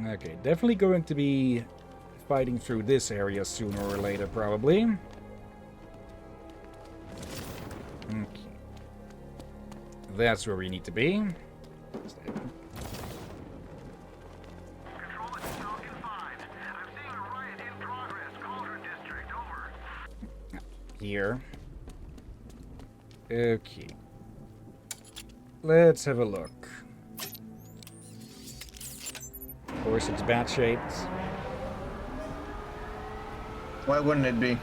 Okay, definitely going to be fighting through this area sooner or later, probably. Okay. That's where we need to be. Control, it's Falcon 5. I'm seeing a riot in progress. Cauldron District, over. Here. Okay. Let's have a look. Of course, it's bat-shaped. Why wouldn't it be?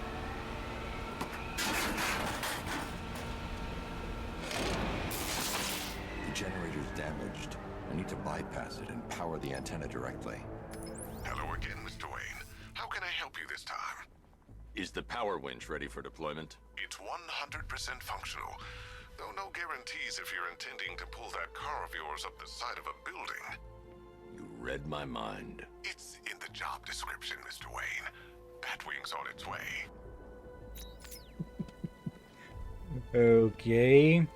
The generator's damaged. I need to bypass it and power the antenna directly. Hello again, Mr. Wayne. How can I help you this time? Is the power winch ready for deployment? It's 100% functional, though no guarantees if you're intending to pull that car of yours up the side of a building. You read my mind. It's in the job description, Mr. Wayne. Batwing's on its way. Okay.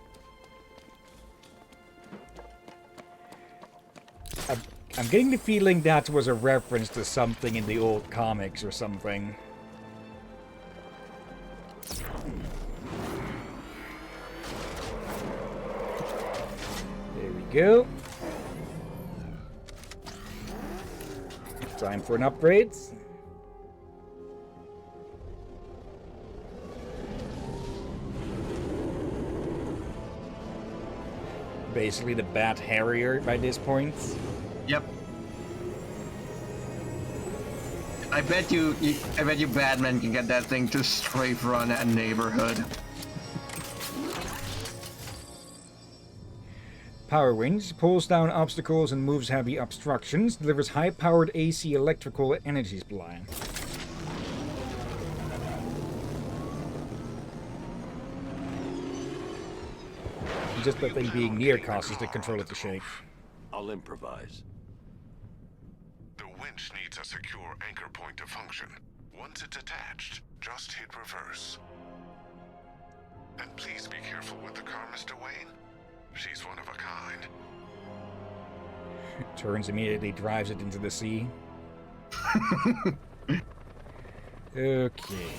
I'm getting the feeling that was a reference to something in the old comics or something. There we go. Time for an upgrade. Basically the Bat Harrier by this point. Yep. I bet you Batman can get that thing to strafe run a neighborhood. Power Winch pulls down obstacles and moves heavy obstructions, delivers high-powered AC electrical energy supply. Just the thing being near causes the controller to shake. I'll improvise. The winch needs a secure anchor point to function. Once it's attached, just hit reverse. And please be careful with the car, Mr. Wayne. She's one of a kind. Turns immediately, drives it into the sea. Okay.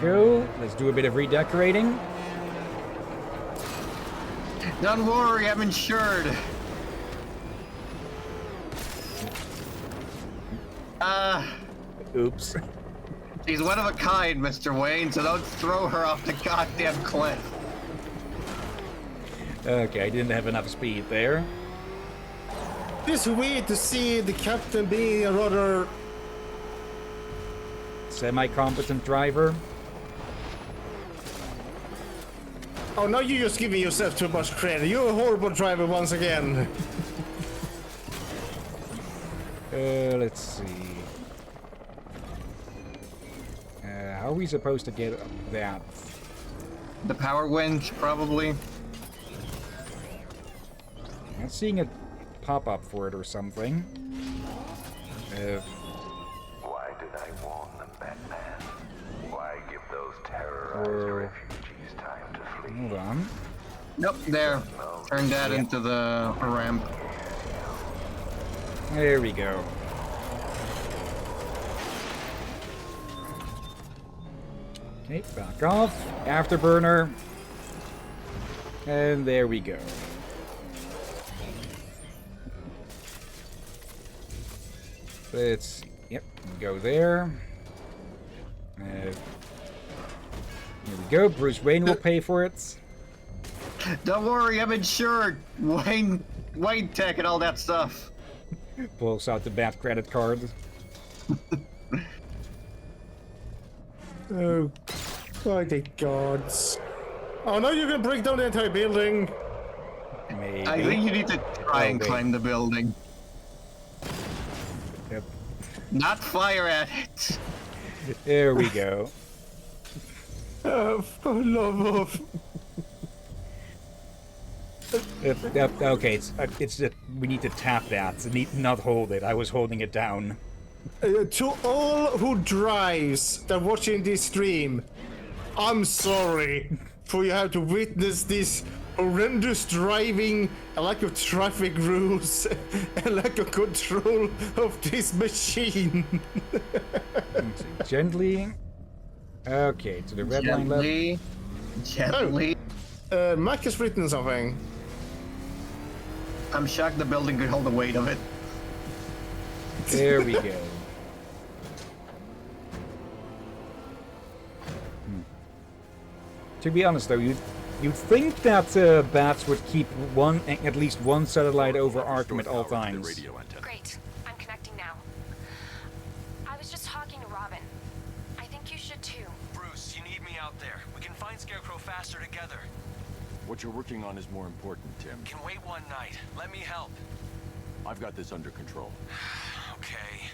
Go. Let's do a bit of redecorating. Don't worry, I'm insured. Oops. She's one of a kind, Mr. Wayne, so don't throw her off the goddamn cliff. Okay, I didn't have enough speed there. It's weird to see the captain being a rather semi-competent driver. Oh, now you're just giving yourself too much credit. You're a horrible driver once again. Let's see. How are we supposed to get that? The power winch, probably. I'm seeing a pop-up for it or something. Why did I warn them, Batman? Why give those terrorized refugees time to flee? Hold on. Nope, there. Turn that into the ramp. There we go. Okay, back off. Afterburner. And there we go. Let's see. Yep, go there. Here we go. Bruce Wayne will pay for it. Don't worry, I'm insured. Wayne Tech and all that stuff. Pulls out the Bat credit card. Oh, my gods. Oh, no, you're gonna break down the entire building. Maybe. I think you need to try and climb the building. Yep. Not fire at it. There we go. For love of... Okay, it's that we need to tap that, not hold it. I was holding it down. To all who drives that watching this stream, I'm sorry for you have to witness this horrendous driving, a lack of traffic rules, and lack of control of this machine. Let's see, gently. Okay, to the red line left. Gently. Mac has written something. I'm shocked the building could hold the weight of it. There we go. To be honest, though, you'd think that bats would keep at least one satellite over Arkham at all times. Great. I'm connecting now. I was just talking to Robin. I think you should too. Bruce, you need me out there. We can find Scarecrow faster together. What you're working on is more important, Tim. Can wait one night. Let me help. I've got this under control. Okay.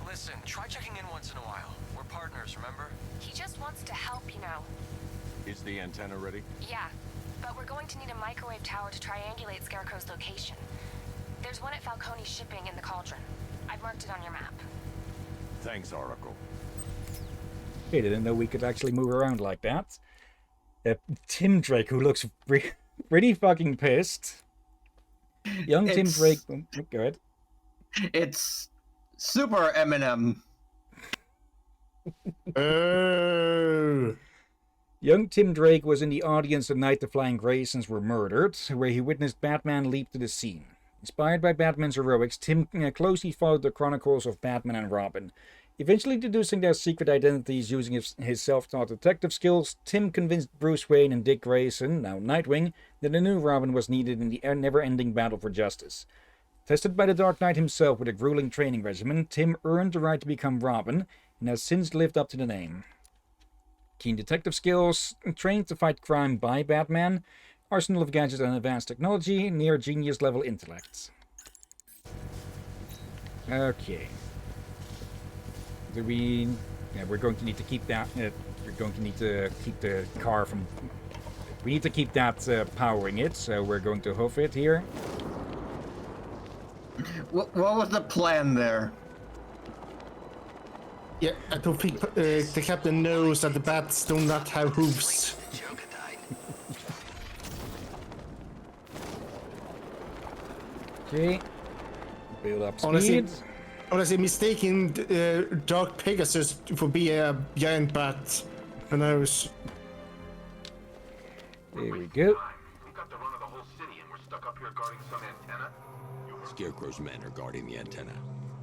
Listen, try checking in once in a while. We're partners, remember? He just wants to help, you know. Is the antenna ready? Yeah, but we're going to need a microwave tower to triangulate Scarecrow's location. There's one at Falcone's shipping in the Cauldron. I've marked it on your map. Thanks, Oracle. I didn't know we could actually move around like that. Tim Drake, who looks pretty fucking pissed. Young Tim Drake. Oh, go ahead. It's super Eminem. Young Tim Drake was in the audience the night the Flying Graysons were murdered, where he witnessed Batman leap to the scene. Inspired by Batman's heroics, Tim closely followed the chronicles of Batman and Robin. Eventually deducing their secret identities using his self-taught detective skills, Tim convinced Bruce Wayne and Dick Grayson, now Nightwing, that a new Robin was needed in the never-ending battle for justice. Tested by the Dark Knight himself with a grueling training regimen, Tim earned the right to become Robin, and has since lived up to the name. Keen detective skills, trained to fight crime by Batman, arsenal of gadgets and advanced technology, near genius level intellect. Okay. We're going to need to keep that. We're going to need to keep the car from. We need to keep that powering it, so we're going to hoof it here. What was the plan there? Yeah, I don't think the captain knows that the bats do not have hooves. Okay. Build up speed. Honestly, mistaking Dark Pegasus for be a giant bat. Who knows? There we go. We've got the run of the whole city and we're stuck up here guarding some antenna. Scarecrow's men are guarding the antenna.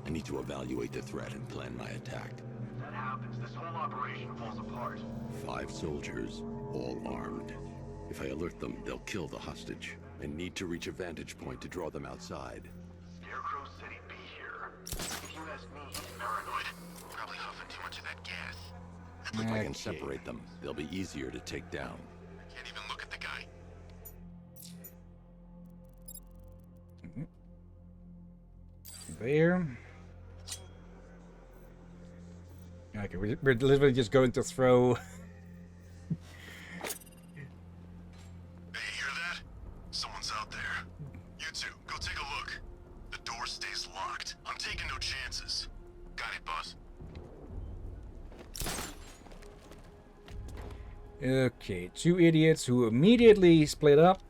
I need to evaluate the threat and plan my attack. If that happens, this whole operation falls apart. 5 soldiers, all armed. If I alert them, they'll kill the hostage. I need to reach a vantage point to draw them outside. Scarecrow City be here. If you ask me, he's paranoid. Probably huffing too much of that gas. If I can separate them, they'll be easier to take down. I can't even look at the guy. There. Okay, we're literally just going to throw. Hey, hear that? Someone's out there. You two, go take a look. The door stays locked. I'm taking no chances. Got it, boss. Okay, 2 idiots who immediately split up.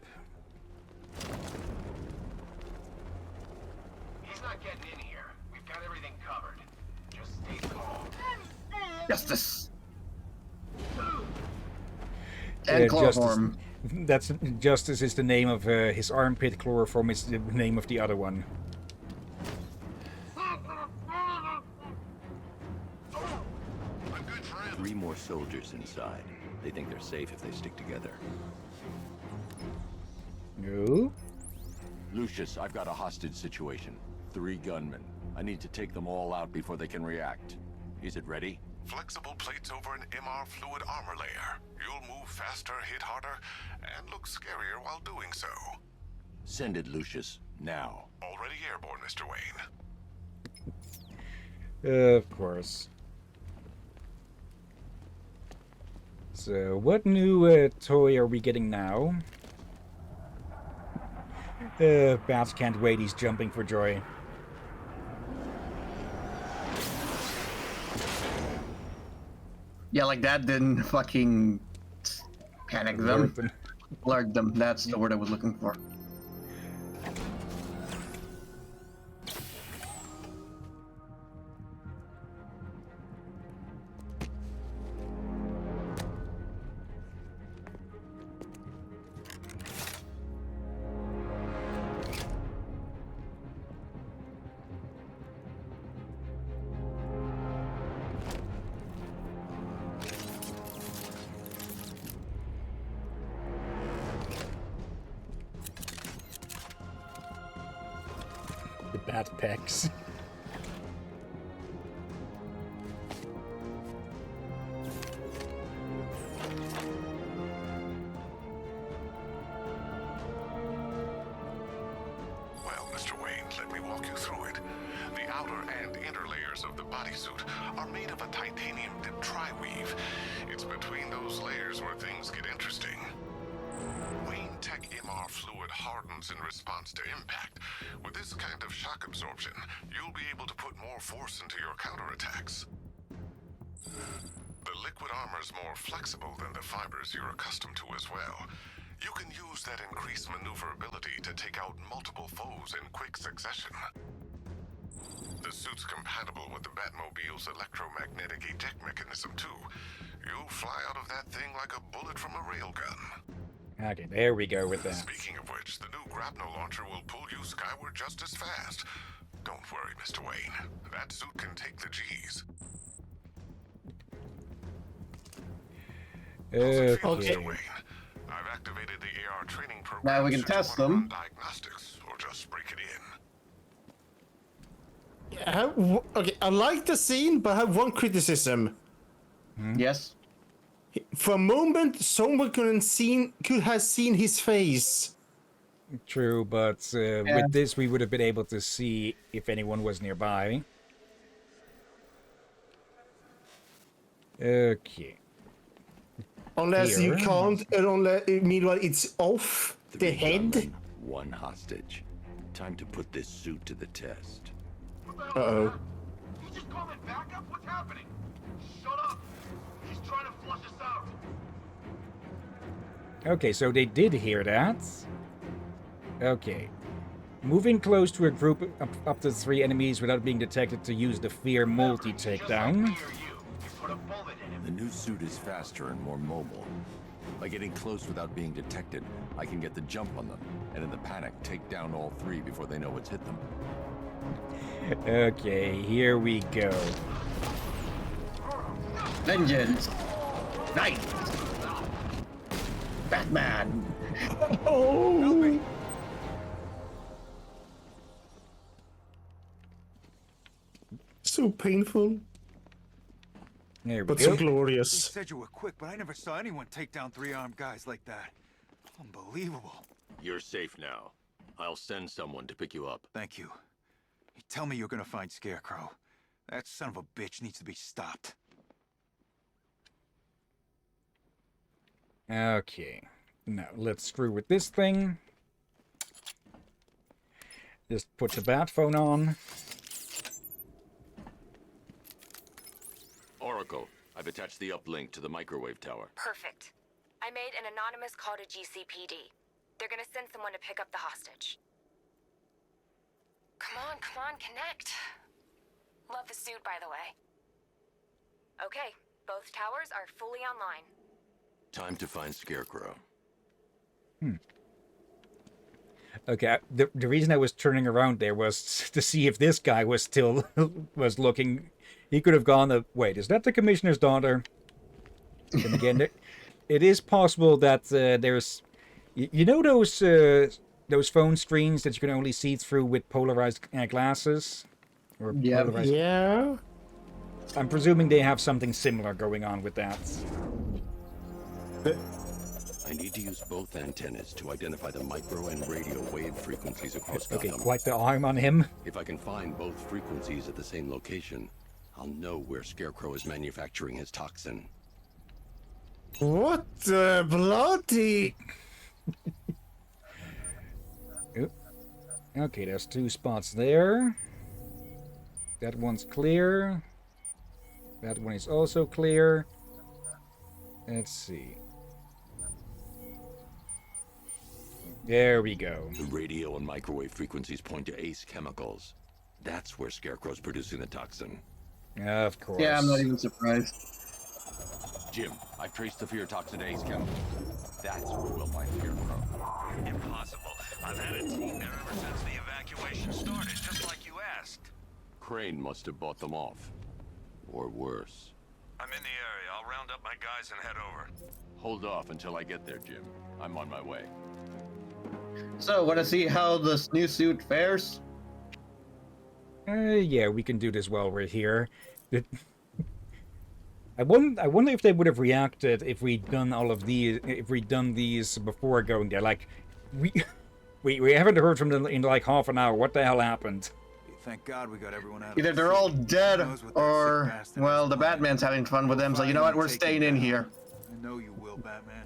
He's not getting in here. We've got everything covered. Just stay calm. Justice. And chloroform. That's Justice is the name of his armpit. Chloroform is the name of the other one. I'm good for him. 3 more soldiers inside. They think they're safe if they stick together. No. Lucius, I've got a hostage situation. 3 gunmen. I need to take them all out before they can react. Is it ready? Flexible plates over an MR fluid armor layer. You'll move faster, hit harder, and look scarier while doing so. Send it, Lucius. Now. Already airborne, Mr. Wayne. Of course. So, what new toy are we getting now? Bats can't wait, he's jumping for joy. Yeah, like that didn't fucking panic them. Alert them. That's the word I was looking for. The bat pecs. Well, Mr. Wayne, let me walk you through it. The outer and inner layers of the bodysuit are made of a titanium dip tri-weave. It's between those layers where things get interesting. Wayne Tech MR fluid hardens in response to impact. With this kind of shock absorption, you'll be able to put more force into your counterattacks. The liquid armor's more flexible than the fibers you're accustomed to as well. You can use that increased maneuverability to take out multiple foes in quick succession. The suit's compatible with the Batmobile's electromagnetic eject mechanism too. You'll fly out of that thing like a bullet from a railgun. Okay, there we go with that. Speaking of which, the new grapnel launcher will pull you skyward just as fast. Don't worry, Mr. Wayne. That suit can take the G's. Okay. Mr. Wayne, I've activated the AR training program. Now we can should you test wanna them. run diagnostics, or just break it in. Okay, I like the scene, but I have one criticism. Yes. For a moment, someone could have seen his face. True, but Yeah. with this we would have been able to see if anyone was nearby. Okay. Unless you Here. can't, meanwhile it's off the 3 head. gunmen, 1 hostage. Time to put this suit to the test. Uh-oh. You just call it backup? What's happening? Shut up! He's trying to flush us out. Okay, so they did hear that. Okay. Moving close to a group up to 3 enemies without being detected to use the fear multi-takedown. The new suit is faster and more mobile. By getting close without being detected, I can get the jump on them, and in the panic, take down all 3 before they know what's hit them. Okay, here we go. Vengeance. Night. Batman. Oh! So painful, There we but go. so You glorious. said you were quick, but I never saw anyone take down 3 armed guys like that. Unbelievable. You're safe now. I'll send someone to pick you up. Thank you. You tell me you're gonna find Scarecrow. That son of a bitch needs to be stopped. Okay. Now, let's screw with this thing. Just put the bat phone on. Oracle, I've attached the uplink to the microwave tower. Perfect. I made an anonymous call to GCPD. They're gonna send someone to pick up the hostage. Come on, connect. Love the suit, by the way. Okay, both towers are fully online. Time to find Scarecrow. Okay, the reason I was turning around there was to see if this guy was still was looking. He could have gone. Wait, is that the commissioner's daughter? And again, it is possible that there's, you know, those phone screens that you can only see through with polarized glasses, or Yeah. polarized. Yeah. I'm presuming they have something similar going on with that. I need to use both antennas to identify the micro and radio wave frequencies across Okay, Gotham. quite the arm on him. If I can find both frequencies at the same location, I'll know where Scarecrow is manufacturing his toxin. What the bloody? Oop. Okay, there's 2 spots there. That one's clear. That one is also clear. Let's see. There we go. The radio and microwave frequencies point to Ace Chemicals. That's where Scarecrow's producing the toxin. Of course. Yeah, I'm not even surprised. Jim, I've traced the fear toxin to Ace Chemicals. That's where we'll find Scarecrow. Impossible. I've had a team there ever since the evacuation started, just like you asked. Crane must have bought them off. Or worse. I'm in the area. I'll round up my guys and head over. Hold off until I get there, Jim. I'm on my way. So, want to see how this new suit fares? Yeah, we can do this while we're here. I wonder if they would have reacted if we'd done all of these, if we'd done these before going there. Like, we haven't heard from them in like half an hour. What the hell happened? Thank God we got everyone out. Either they're all dead, or, well, the Batman's having fun with them, so you know what, we're staying in here. I know you will, Batman.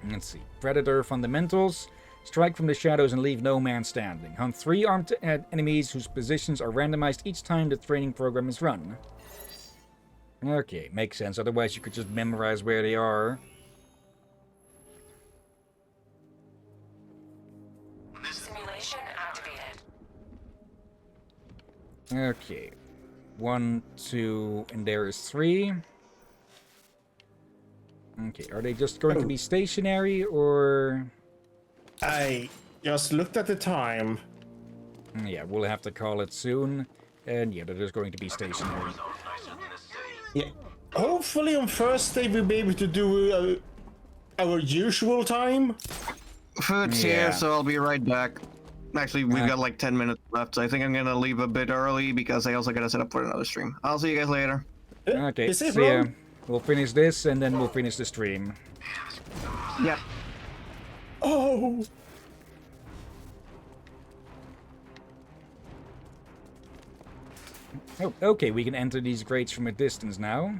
Let's see. Predator fundamentals. Strike from the shadows and leave no man standing. Hunt 3 armed enemies whose positions are randomized each time the training program is run. Okay, makes sense. Otherwise you could just memorize where they are. Simulation activated. Okay. 1, 2, and there is 3. Okay, are they just going to be stationary, or... I just looked at the time. Yeah, we'll have to call it soon. And yeah, they're just going to be stationary. Yeah. Hopefully on Thursday we'll be able to do our usual time. Food's here, so I'll be right back. Actually, we've got like 10 minutes left, so I think I'm gonna leave a bit early because I also gotta set up for another stream. I'll see you guys later. Okay, see ya. We'll finish this, and then we'll finish the stream. Yep. Oh! Oh, okay, we can enter these grates from a distance now.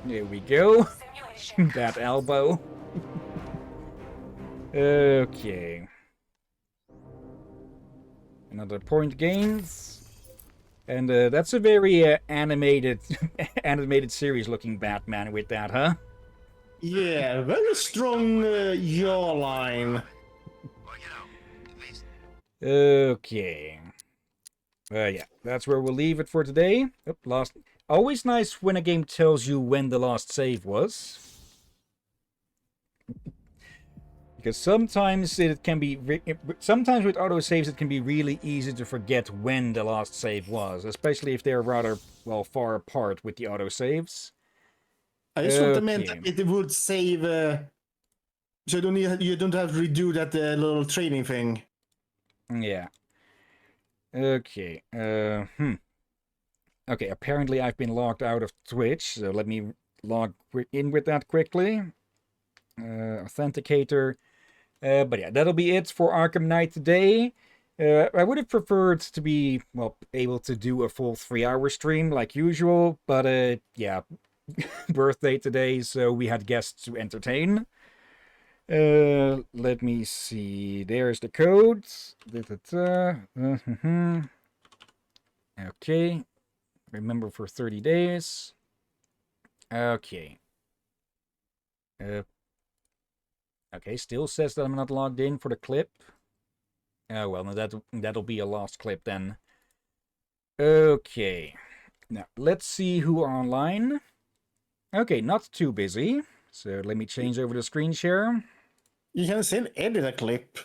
There we go. That elbow. Okay. Another point gained. And that's a very animated animated series looking Batman with that, huh? Yeah, very strong jawline. Okay. Yeah, that's where we'll leave it for today. Oh, lost. Always nice when a game tells you when the last save was. Because sometimes it can be... Sometimes with autosaves it can be really easy to forget when the last save was. Especially if they're rather, well, far apart with the autosaves. I just thought it meant it would save... so you don't have to redo that little training thing. Yeah. Okay. Okay, apparently I've been logged out of Twitch, so let me log in with that quickly. Authenticator. But yeah, that'll be it for Arkham Knight today. I would have preferred to be, well, able to do a full 3-hour stream like usual, but yeah, birthday today, so we had guests to entertain. Let me see. There's the code. Okay. Remember for 30 days. Okay. Okay, still says that I'm not logged in for the clip. Oh, well, no, that'll be a lost clip then. Okay. Now, let's see who are online. Okay, not too busy. So let me change over the screen share. You can still edit a clip.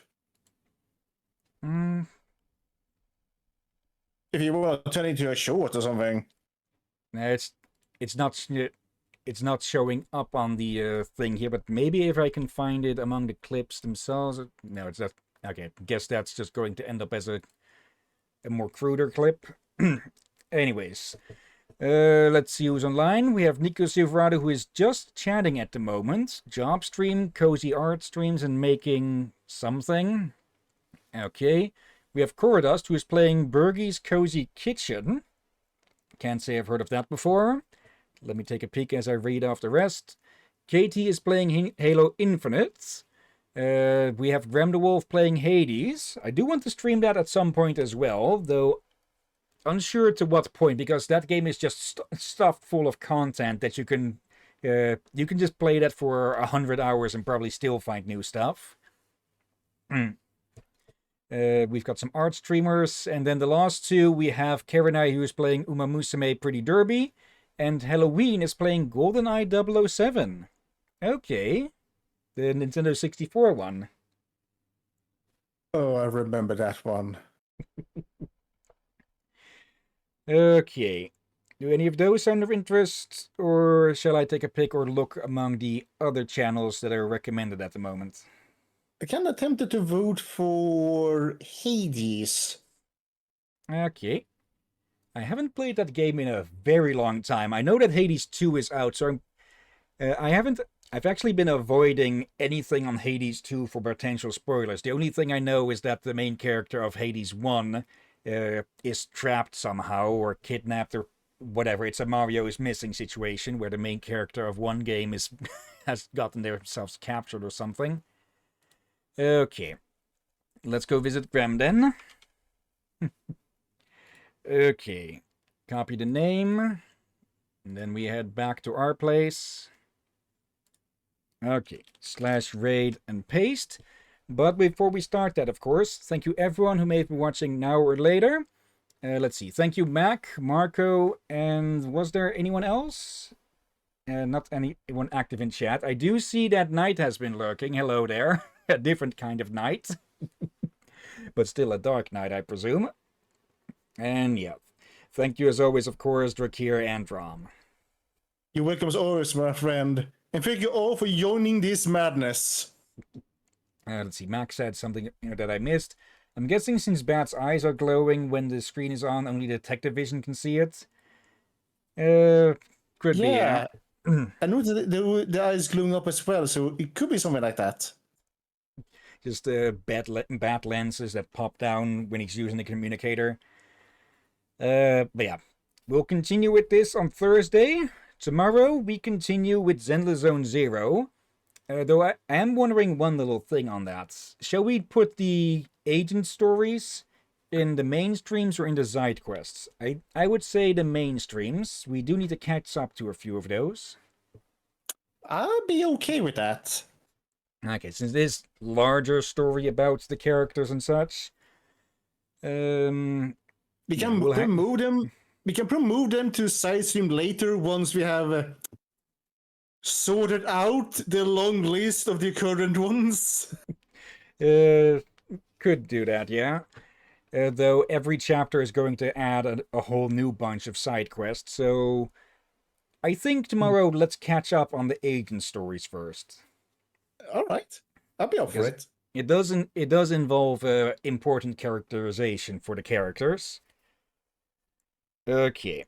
If you want to turn it into a short or something. No, it's not showing up on the thing here, but maybe if I can find it among the clips themselves. No, it's not. Okay, guess that's just going to end up as a more cruder clip. Anyways, let's see who's online. We have Nico Silverado, who is just chatting at the moment. Job stream, cozy art streams, and making something. Okay. We have Corodust, who is playing Bergie's Cozy Kitchen. Can't say I've heard of that before. Let me take a peek as I read off the rest. Katie is playing Halo Infinite. We have Graham the Wolf playing Hades. I do want to stream that at some point as well, though unsure to what point, because that game is just stuffed full of content that you can just play that for 100 hours and probably still find new stuff. We've got some art streamers, and then the last two we have Karenai, who is playing Uma Musume Pretty Derby, and Halloween is playing GoldenEye 007. Okay. The Nintendo 64 one. Oh, I remember that one. Okay. Do any of those sound of interest, or shall I take a pick or look among the other channels that are recommended at the moment? I kind of tempted to vote for Hades. Okay. I haven't played that game in a very long time. I know that Hades 2 is out, so I've actually been avoiding anything on Hades 2 for potential spoilers. The only thing I know is that the main character of Hades 1 is trapped somehow or kidnapped or whatever. It's a Mario is missing situation where the main character of one game has gotten themselves captured or something. Okay. Let's go visit Graham then. Okay. Copy the name. And then we head back to our place. Okay. /raid and paste. But before we start that, of course, thank you everyone who may have been watching now or later. Let's see. Thank you, Mac, Marco, and was there anyone else? Not anyone active in chat. I do see that Knight has been lurking. Hello there. A different kind of night. But still a dark night, I presume. And yeah. Thank you as always, of course, Drakir and Rom. You're welcome as always, my friend. And thank you all for joining this madness. Let's see. Max said something that I missed. I'm guessing since Bat's eyes are glowing when the screen is on, only Detective Vision can see it. Could be, yeah. I know the eyes glowing up as well, so it could be something like that. Just bat lenses that pop down when he's using the communicator. But yeah, we'll continue with this on Thursday. Tomorrow, we continue with Zenless Zone Zero. Though I am wondering one little thing on that. Shall we put the agent stories in the mainstreams or in the side quests? I would say the mainstreams. We do need to catch up to a few of those. I'll be okay with that. Okay, since this larger story about the characters and such, we can promote them. We can promote them to side stream later once we have sorted out the long list of the current ones. Could do that, yeah. Though every chapter is going to add a whole new bunch of side quests, so I think tomorrow let's catch up on the agent stories first. All right, I'll be up for it. It does involve important characterization for the characters. Okay,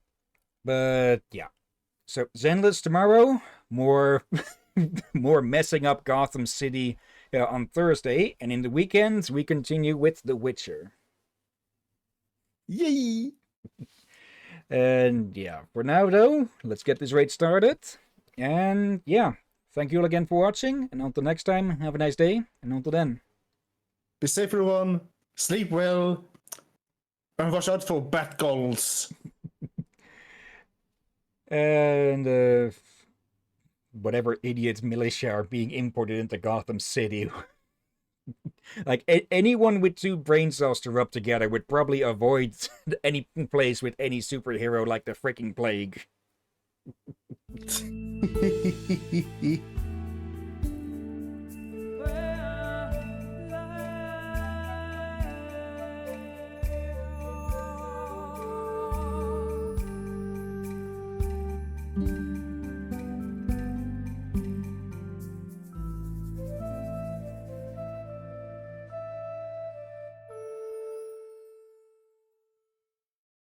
but yeah. So Zenless tomorrow, more messing up Gotham City on Thursday, and in the weekends we continue with The Witcher. Yay! And yeah, for now though, let's get this raid started. And yeah, thank you all again for watching, and until next time, have a nice day, and until then. Be safe everyone, sleep well, and watch out for bat goals. And whatever idiot militia are being imported into Gotham City. Like, anyone with 2 brain cells to rub together would probably avoid any place with any superhero like the freaking plague.